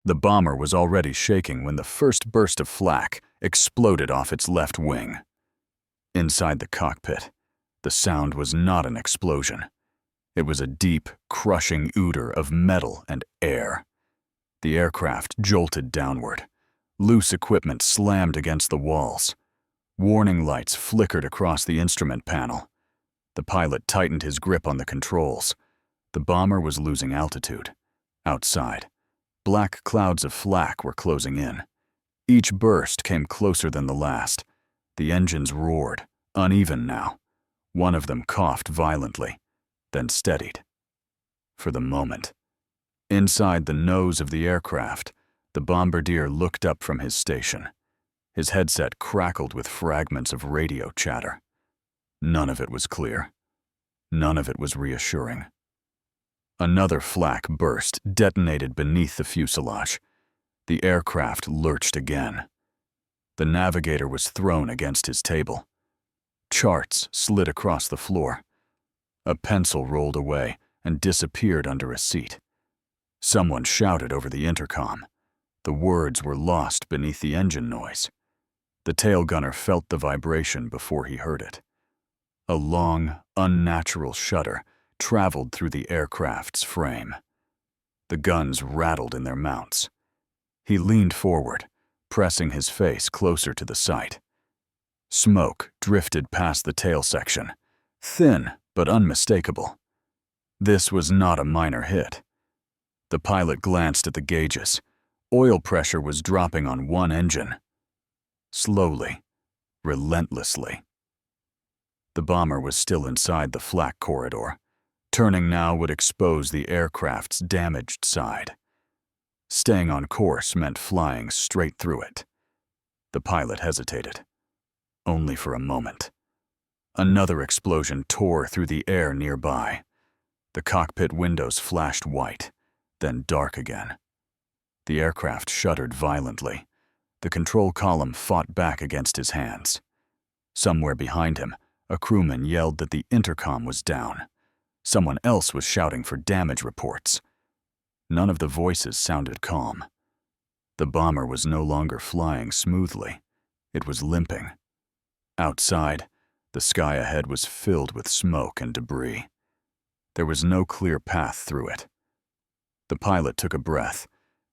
The bomber was already shaking when the first burst of flak exploded off its left wing. Inside the cockpit, the sound was not an explosion. It was a deep, crushing odor of metal and air. The aircraft jolted downward. Loose equipment slammed against the walls. Warning lights flickered across the instrument panel. The pilot tightened his grip on the controls. The bomber was losing altitude. Outside, black clouds of flak were closing in. Each burst came closer than the last. The engines roared, uneven now. One of them coughed violently, then steadied. For the moment. Inside the nose of the aircraft, the bombardier looked up from his station. His headset crackled with fragments of radio chatter. None of it was clear. None of it was reassuring. Another flak burst detonated beneath the fuselage. The aircraft lurched again. The navigator was thrown against his table. Charts slid across the floor. A pencil rolled away and disappeared under a seat. Someone shouted over the intercom. The words were lost beneath the engine noise. The tail gunner felt the vibration before he heard it. A long, unnatural shudder traveled through the aircraft's frame. The guns rattled in their mounts. He leaned forward, pressing his face closer to the sight. Smoke drifted past the tail section, thin but unmistakable. This was not a minor hit. The pilot glanced at the gauges. Oil pressure was dropping on one engine. Slowly, relentlessly. The bomber was still inside the flak corridor. Turning now would expose the aircraft's damaged side. Staying on course meant flying straight through it. The pilot hesitated. Only for a moment. Another explosion tore through the air nearby. The cockpit windows flashed white, then dark again. The aircraft shuddered violently. The control column fought back against his hands. Somewhere behind him, a crewman yelled that the intercom was down. Someone else was shouting for damage reports. None of the voices sounded calm. The bomber was no longer flying smoothly. It was limping. Outside, the sky ahead was filled with smoke and debris. There was no clear path through it. The pilot took a breath.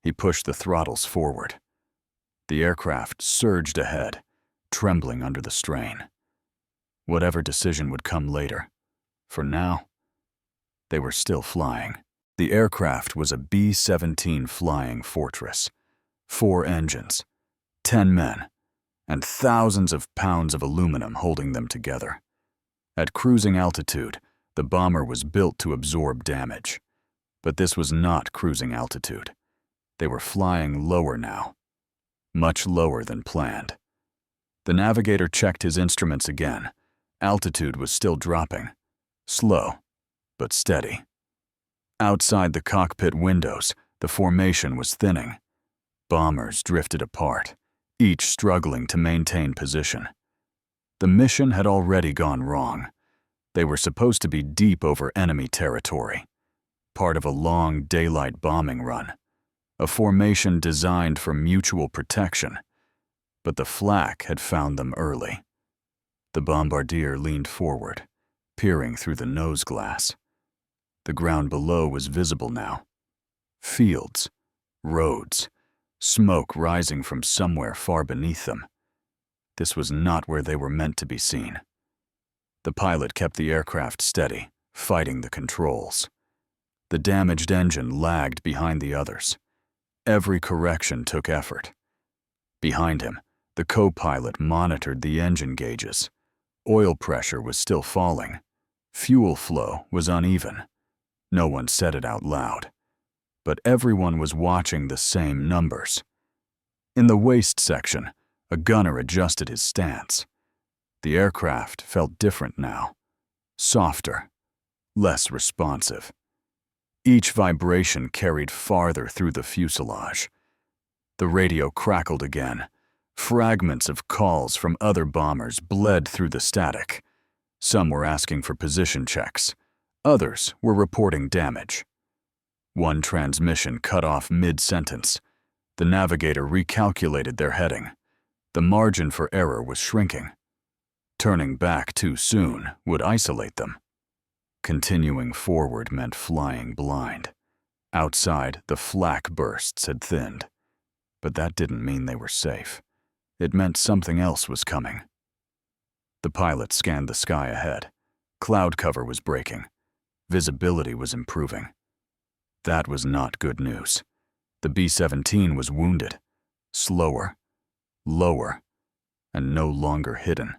He pushed the throttles forward. The aircraft surged ahead, trembling under the strain. Whatever decision would come later, for now, they were still flying. The aircraft was a B-17 flying fortress. 4 engines, 10 men, and thousands of pounds of aluminum holding them together. At cruising altitude, the bomber was built to absorb damage. But this was not cruising altitude. They were flying lower now, much lower than planned. The navigator checked his instruments again. Altitude was still dropping, slow, but steady. Outside the cockpit windows, the formation was thinning. Bombers drifted apart, each struggling to maintain position. The mission had already gone wrong. They were supposed to be deep over enemy territory, part of a long daylight bombing run, a formation designed for mutual protection. But the flak had found them early. The bombardier leaned forward, peering through the nose glass. The ground below was visible now. Fields, roads, smoke rising from somewhere far beneath them. This was not where they were meant to be seen. The pilot kept the aircraft steady, fighting the controls. The damaged engine lagged behind the others. Every correction took effort. Behind him, the co-pilot monitored the engine gauges. Oil pressure was still falling. Fuel flow was uneven. No one said it out loud, but everyone was watching the same numbers. In the waist section, a gunner adjusted his stance. The aircraft felt different now, softer, less responsive. Each vibration carried farther through the fuselage. The radio crackled again. Fragments of calls from other bombers bled through the static. Some were asking for position checks. Others were reporting damage. One transmission cut off mid-sentence. The navigator recalculated their heading. The margin for error was shrinking. Turning back too soon would isolate them. Continuing forward meant flying blind. Outside, the flak bursts had thinned. But that didn't mean they were safe. It meant something else was coming. The pilot scanned the sky ahead. Cloud cover was breaking. Visibility was improving. That was not good news. The B-17 was wounded, slower, lower, and no longer hidden.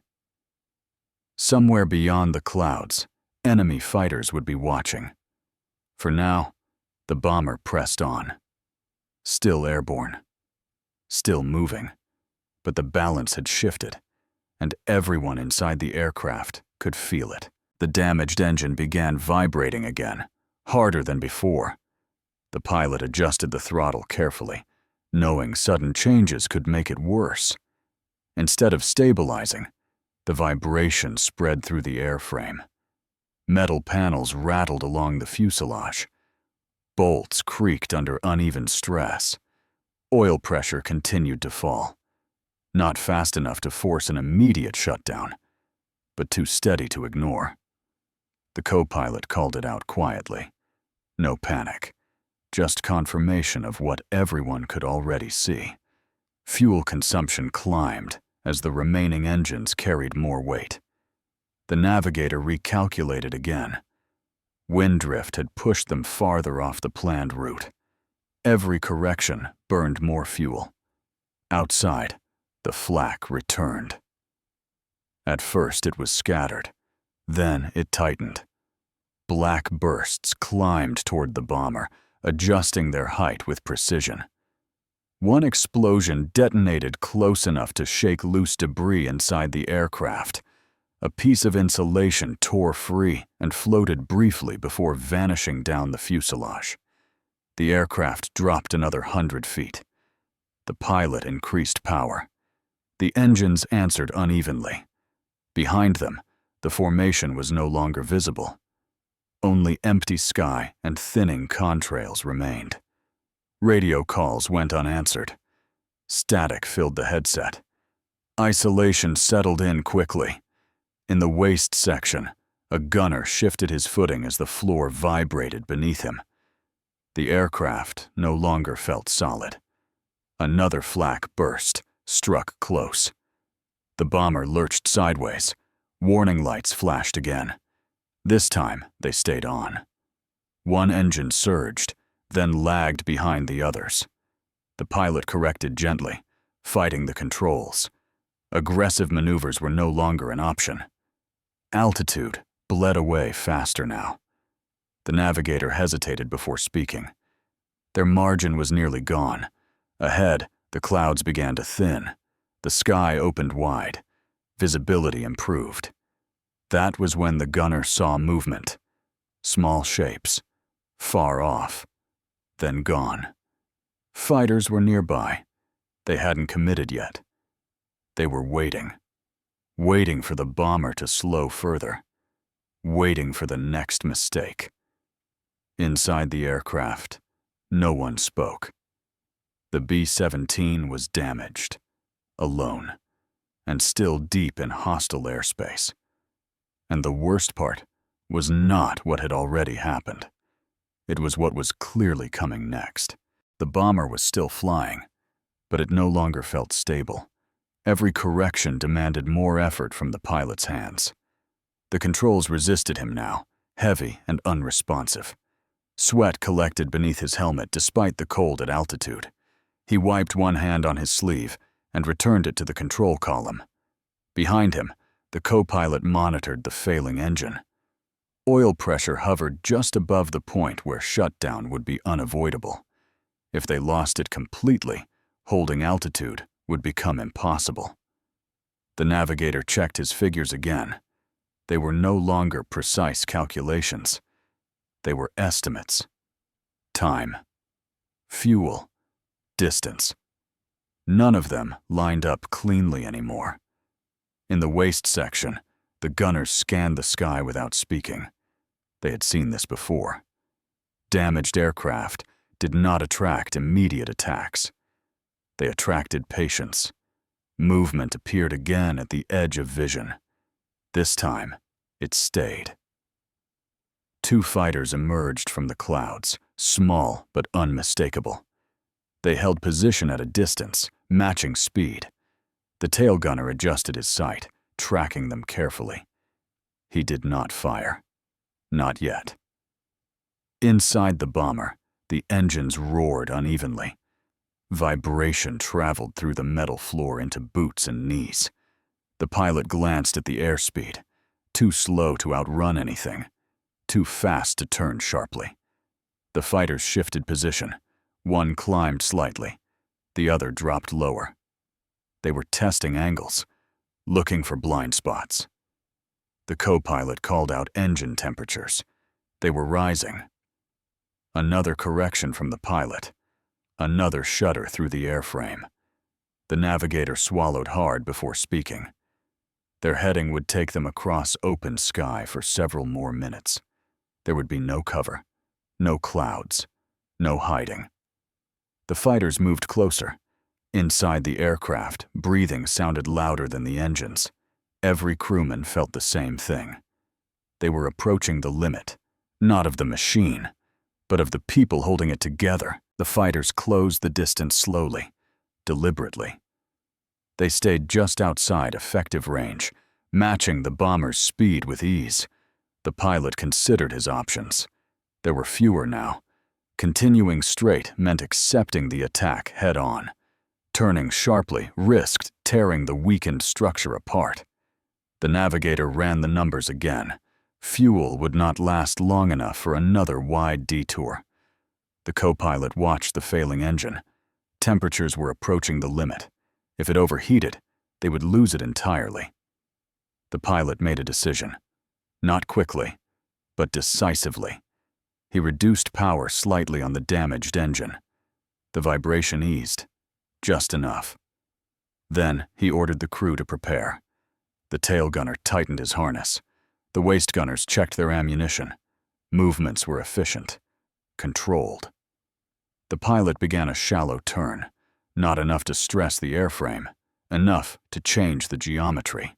Somewhere beyond the clouds, enemy fighters would be watching. For now, the bomber pressed on. Still airborne. Still moving. But the balance had shifted, and everyone inside the aircraft could feel it. The damaged engine began vibrating again, harder than before. The pilot adjusted the throttle carefully, knowing sudden changes could make it worse. Instead of stabilizing, the vibration spread through the airframe. Metal panels rattled along the fuselage. Bolts creaked under uneven stress. Oil pressure continued to fall. Not fast enough to force an immediate shutdown, but too steady to ignore. The co-pilot called it out quietly. No panic. Just confirmation of what everyone could already see. Fuel consumption climbed as the remaining engines carried more weight. The navigator recalculated again. Wind drift had pushed them farther off the planned route. Every correction burned more fuel. Outside, the flak returned. At first it was scattered. Then it tightened. Black bursts climbed toward the bomber, adjusting their height with precision. One explosion detonated close enough to shake loose debris inside the aircraft. A piece of insulation tore free and floated briefly before vanishing down the fuselage. The aircraft dropped another 100 feet. The pilot increased power. The engines answered unevenly. Behind them, the formation was no longer visible. Only empty sky and thinning contrails remained. Radio calls went unanswered. Static filled the headset. Isolation settled in quickly. In the waist section, a gunner shifted his footing as the floor vibrated beneath him. The aircraft no longer felt solid. Another flak burst, struck close. The bomber lurched sideways. Warning lights flashed again. This time, they stayed on. One engine surged, then lagged behind the others. The pilot corrected gently, fighting the controls. Aggressive maneuvers were no longer an option. Altitude bled away faster now. The navigator hesitated before speaking. Their margin was nearly gone. Ahead, the clouds began to thin. The sky opened wide. Visibility improved. That was when the gunner saw movement. Small shapes. Far off. Then gone. Fighters were nearby. They hadn't committed yet. They were waiting. Waiting for the bomber to slow further. Waiting for the next mistake. Inside the aircraft, no one spoke. The B-17 was damaged, alone, and still deep in hostile airspace. And the worst part was not what had already happened. It was what was clearly coming next. The bomber was still flying, but it no longer felt stable. Every correction demanded more effort from the pilot's hands. The controls resisted him now, heavy and unresponsive. Sweat collected beneath his helmet despite the cold at altitude. He wiped one hand on his sleeve and returned it to the control column. Behind him, the co-pilot monitored the failing engine. Oil pressure hovered just above the point where shutdown would be unavoidable. If they lost it completely, holding altitude would become impossible. The navigator checked his figures again. They were no longer precise calculations. They were estimates. Time, fuel, distance. None of them lined up cleanly anymore. In the waist section, the gunners scanned the sky without speaking. They had seen this before. Damaged aircraft did not attract immediate attacks. They attracted patience. Movement appeared again at the edge of vision. This time, it stayed. Two fighters emerged from the clouds, small but unmistakable. They held position at a distance, matching speed. The tail gunner adjusted his sight, tracking them carefully. He did not fire. Not yet. Inside the bomber, the engines roared unevenly. Vibration traveled through the metal floor into boots and knees. The pilot glanced at the airspeed, too slow to outrun anything, too fast to turn sharply. The fighters shifted position. One climbed slightly, the other dropped lower. They were testing angles, looking for blind spots. The co-pilot called out engine temperatures. They were rising. Another correction from the pilot. Another shudder through the airframe. The navigator swallowed hard before speaking. Their heading would take them across open sky for several more minutes. There would be no cover, no clouds, no hiding. The fighters moved closer. Inside the aircraft, breathing sounded louder than the engines. Every crewman felt the same thing. They were approaching the limit, not of the machine, but of the people holding it together. The fighters closed the distance slowly, deliberately. They stayed just outside effective range, matching the bomber's speed with ease. The pilot considered his options. There were fewer now. Continuing straight meant accepting the attack head-on. Turning sharply risked tearing the weakened structure apart. The navigator ran the numbers again. Fuel would not last long enough for another wide detour. The co-pilot watched the failing engine. Temperatures were approaching the limit. If it overheated, they would lose it entirely. The pilot made a decision. Not quickly, but decisively. He reduced power slightly on the damaged engine. The vibration eased, just enough. Then he ordered the crew to prepare. The tail gunner tightened his harness. The waist gunners checked their ammunition. Movements were efficient, controlled. The pilot began a shallow turn, not enough to stress the airframe, enough to change the geometry.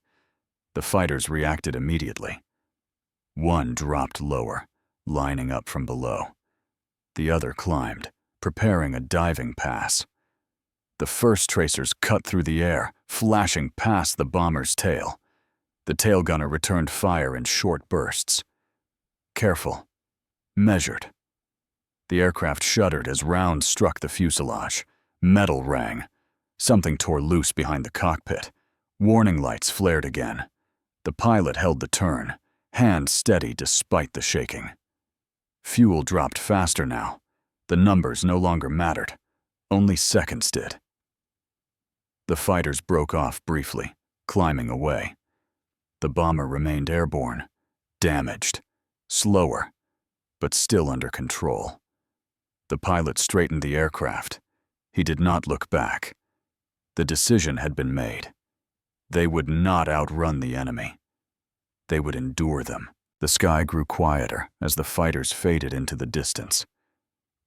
The fighters reacted immediately. One dropped lower, lining up from below. The other climbed, preparing a diving pass. The first tracers cut through the air, flashing past the bomber's tail. The tail gunner returned fire in short bursts. Careful, measured. The aircraft shuddered as rounds struck the fuselage. Metal rang. Something tore loose behind the cockpit. Warning lights flared again. The pilot held the turn, hands steady despite the shaking. Fuel dropped faster now. The numbers no longer mattered. Only seconds did. The fighters broke off briefly, climbing away. The bomber remained airborne, damaged, slower, but still under control. The pilot straightened the aircraft. He did not look back. The decision had been made. They would not outrun the enemy. They would endure them. The sky grew quieter as the fighters faded into the distance.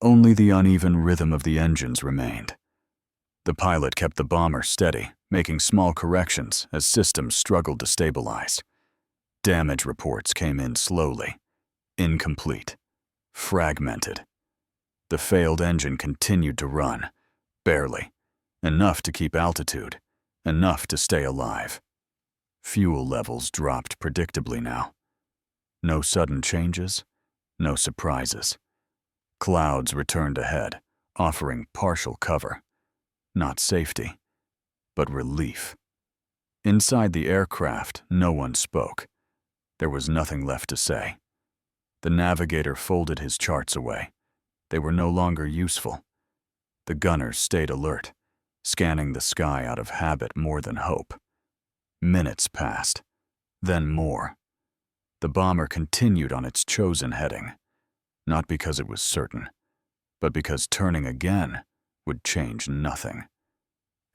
Only the uneven rhythm of the engines remained. The pilot kept the bomber steady, making small corrections as systems struggled to stabilize. Damage reports came in slowly, incomplete, fragmented. The failed engine continued to run, barely, enough to keep altitude, enough to stay alive. Fuel levels dropped predictably now. No sudden changes, no surprises. Clouds returned ahead, offering partial cover. Not safety, but relief. Inside the aircraft, no one spoke. There was nothing left to say. The navigator folded his charts away. They were no longer useful. The gunners stayed alert, scanning the sky out of habit more than hope. Minutes passed, then more. The bomber continued on its chosen heading, not because it was certain, but because turning again would change nothing.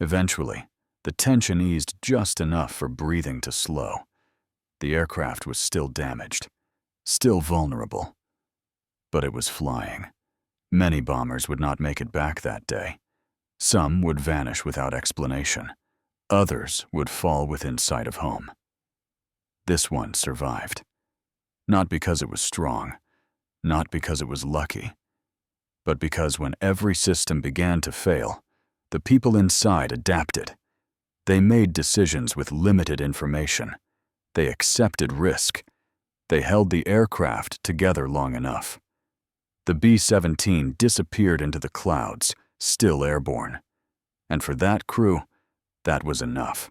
Eventually, the tension eased just enough for breathing to slow. The aircraft was still damaged, still vulnerable, but it was flying. Many bombers would not make it back that day. Some would vanish without explanation. Others would fall within sight of home. This one survived. Not because it was strong, not because it was lucky, but because when every system began to fail, the people inside adapted. They made decisions with limited information. They accepted risk. They held the aircraft together long enough. The B-17 disappeared into the clouds, still airborne. And for that crew, that was enough.